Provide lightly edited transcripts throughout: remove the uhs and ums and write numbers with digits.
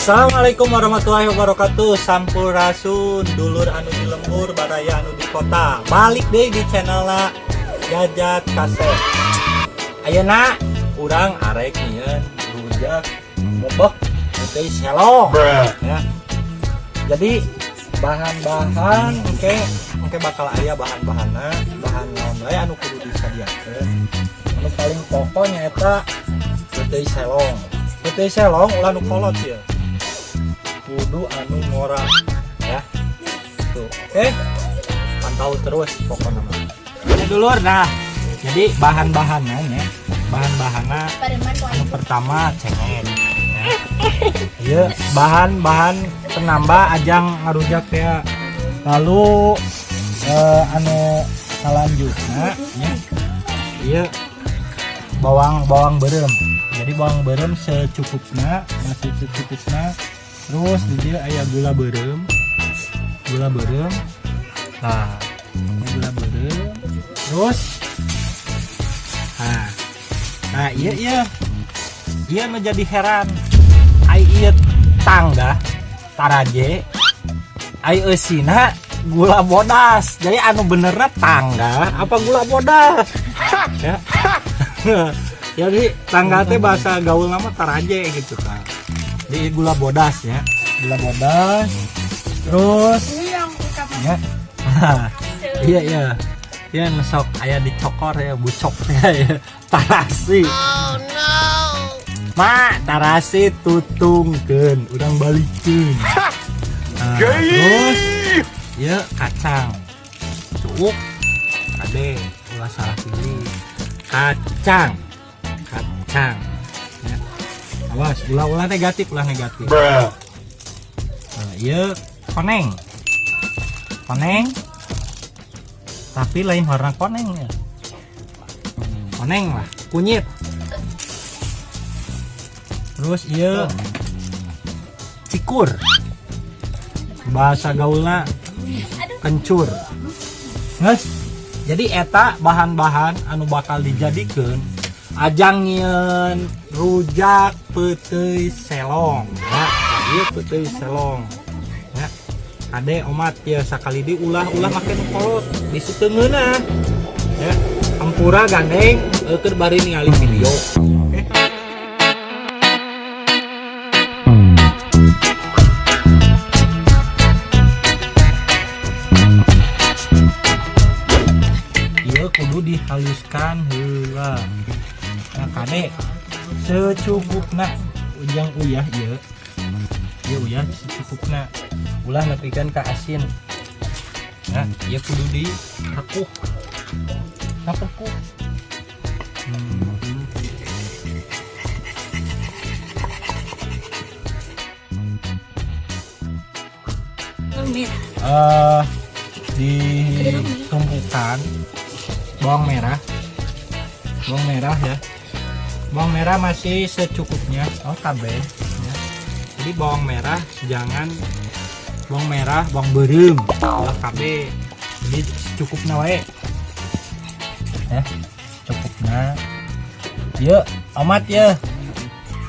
Assalamualaikum warahmatullahi wabarakatuh. Sampurasun dulur anu di lembur baraya anu di kota. Balik deh di channelna Jajat Kaset. Ayeuna urang arek nyieun rujak bebek teh selong ya. Jadi bahan-bahan oke bakal aya bahan-bahanna, bahan naon bae anu kudu disadiakeun. Anu paling pokoknya eta teh selong. Teh selong ulah nu kolot ya. Kudu anu ngora ya. Tuh, oke. Pantau terus pokoknya. Ini dulur nah. Jadi bahan-bahannya ya. Bahan-bahannya anu pertama cengeng ya. Ieu bahan-bahan penambah ajang ngarujak ya. Lalu anu salanjutna ya. Ieu bawang beureum. Jadi bawang beureum secukupna, masih secukupna. Terus di dia aya gula beureum. Nah, gula beureum. Terus nah iya menjadi heran. Ai ieu tangga taraje ai eusina gula bodas. Jadi anu benerna tangga apa gula bodas? Ya. Jadi tangga teh bahasa gaul nama taraje gitu kan. Di gula bodas ya, gula bodas. Terus ya. Iya nesok aya dicokor ya, bucok ya. Tarasi. Oh no. Ma, tarasi tutungkeun, urang balikeun. Terus ya kacang. Cuuk. Ade, ulah salah pilih. Kacang. Ya. Awas, ulah negatif. Nah, iya koneng. Tapi lain warna koneng ya. Koneng lah, kunyit. Terus iya cikur. Bahasa gaulna kencur. Nges. Jadi eta bahan-bahan anu bakal dijadikeun ajang nyieun rujak peuteuy selong ya. Ieu peuteuy selong ya. Ade omat ya sakali diulah make nu kolot diseuteungeunna ya. Ampura gandeng keur bari ningali video. Oke. Ieu kudu dihaluskan heula. Nah, kade secukupna ujang uyah ieu. Ieu uyah secukupna. Ulah nepikeun ka asin. Nah, ieu kudu direkuh. Sapekuh. Ditumpukan bawang merah ya. Bawang merah masih secukupnya. KB ya. Jadi bawang merah jangan bawang beureum ulah KB. Jadi secukupna wae. Ya, cukupna. Ieu amat ya.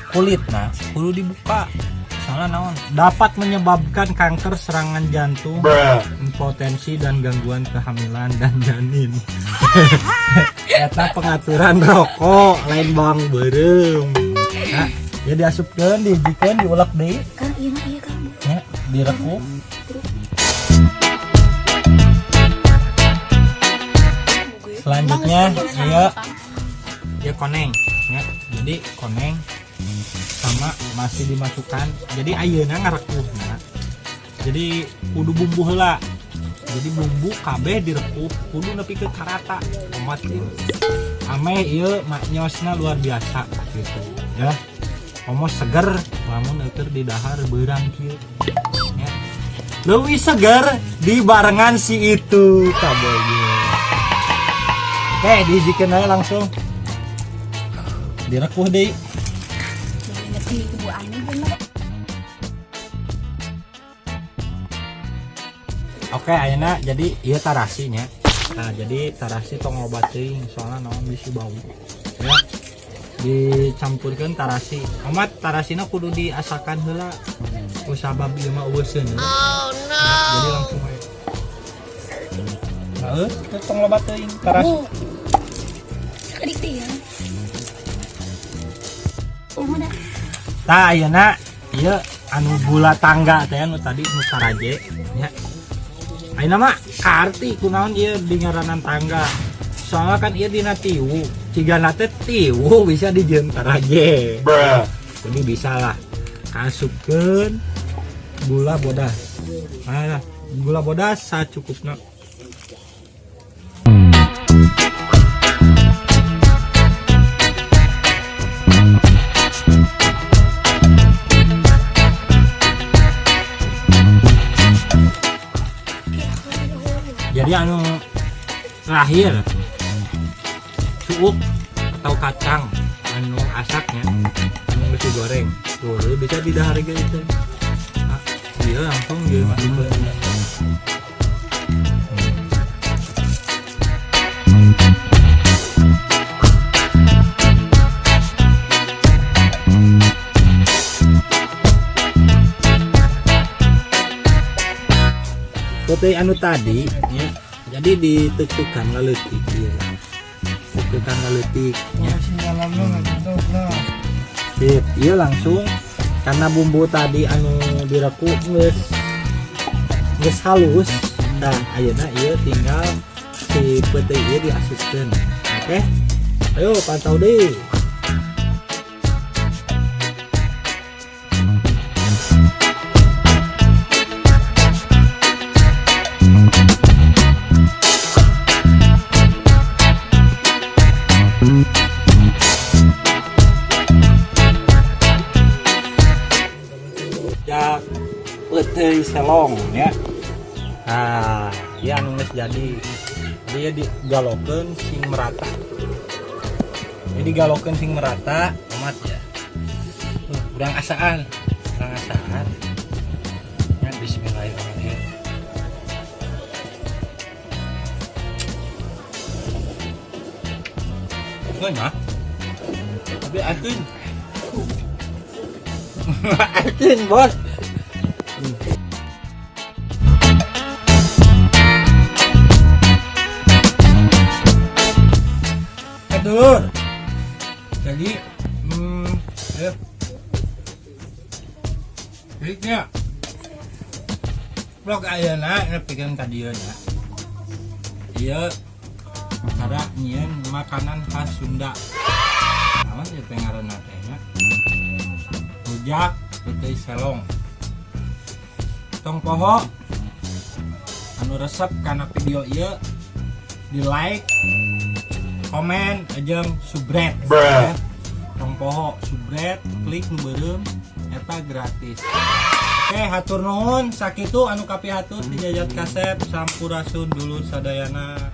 Kulitna kudu dibuka. Soalnya naon? Dapat menyebabkan kanker, serangan jantung, impotensi dan gangguan kehamilan dan janin. Eta pengaturan rokok lain bawang beureum. Nah, ya diasupkeun, dijikeun, diulek deui. Iya kamu. Ya, direkup. Selanjutnya ya koneng ya. Jadi koneng sama masih dimasukkan. Jadi ayeuna ngarekuhna. Jadi kudu bumbu heula. Jadi bumbu kabeh direkup kudu nepikeun karata. Omat ieu. Ame ieu maknyosna luar biasa gitu ya. Omos seger lamun eueur di dahar beurang kieu. Ya. Leuwih seger di barengan si itu kabeh. Oke, dijikeun aja langsung. Direkuh deui. Oke, ayeuna jadi ieu tarasinya. Nah, jadi tarasi tong obat teuing soalna naon bisi bau. Ya. dicampurkan tarasi. Amat tarasina kudu diasakan heula. Ku sabab ieu mah eueuseun. Oh no. Jadi langsung aja. Nah, terus tong lobat teuing tarasi. Adik teh ya. Oh mana? Tah ayeuna ieu anu gula tangga teh anu tadi nu karaje nya. Ayeuna mah karti kunaon ieu dingaranan tangga. Soalnya kan ieu dina tiwu. Cigana teh tiwu bisa dijieun karaje. Jadi bisa lah. Kasupkeun gula bodas. Nah, gula bodas sacukupna. Jadi anu terakhir cuuk atau kacang anu asaknya anu geus digoreng tuh bisa didahar gitu. Nah, iya langsung dimasukkan. Seperti anu tadi ya, jadi ditutukan leutik ya. Tutukan leutik ya. Sip, iya langsung karena bumbu tadi anu direkuk geus halus. Nah, ayeuna ieu tinggal si peuting ieu diasupkeun. Oke. Ayo pantau deui. Ya peuting selong ya. Nah, ya anu geus jadi. Dia digalokeun sing merata. Jadi digalokeun sing merata amat ya. Urang asaan. Ya bismillahirrahmanirrahim. Nah, tapi asin. Asin bos. Aduh. Jadi, ayo. Baiknya. Vlog ayeuna nepikeun ka dieu nya. Ieu cara nyieun makanan khas Sunda. Naon ieu teh ngaranna teh nya? Rujak peuting selong. Tong poho anu resep kana video ieu di like, komen, jeung subscribe. Ya. Tong poho subscribe, klik nu beureum eta gratis. Oke, hatur nuhun sakitu anu kapihatur di Jajat Kasep Sampurasun dulur sadayana.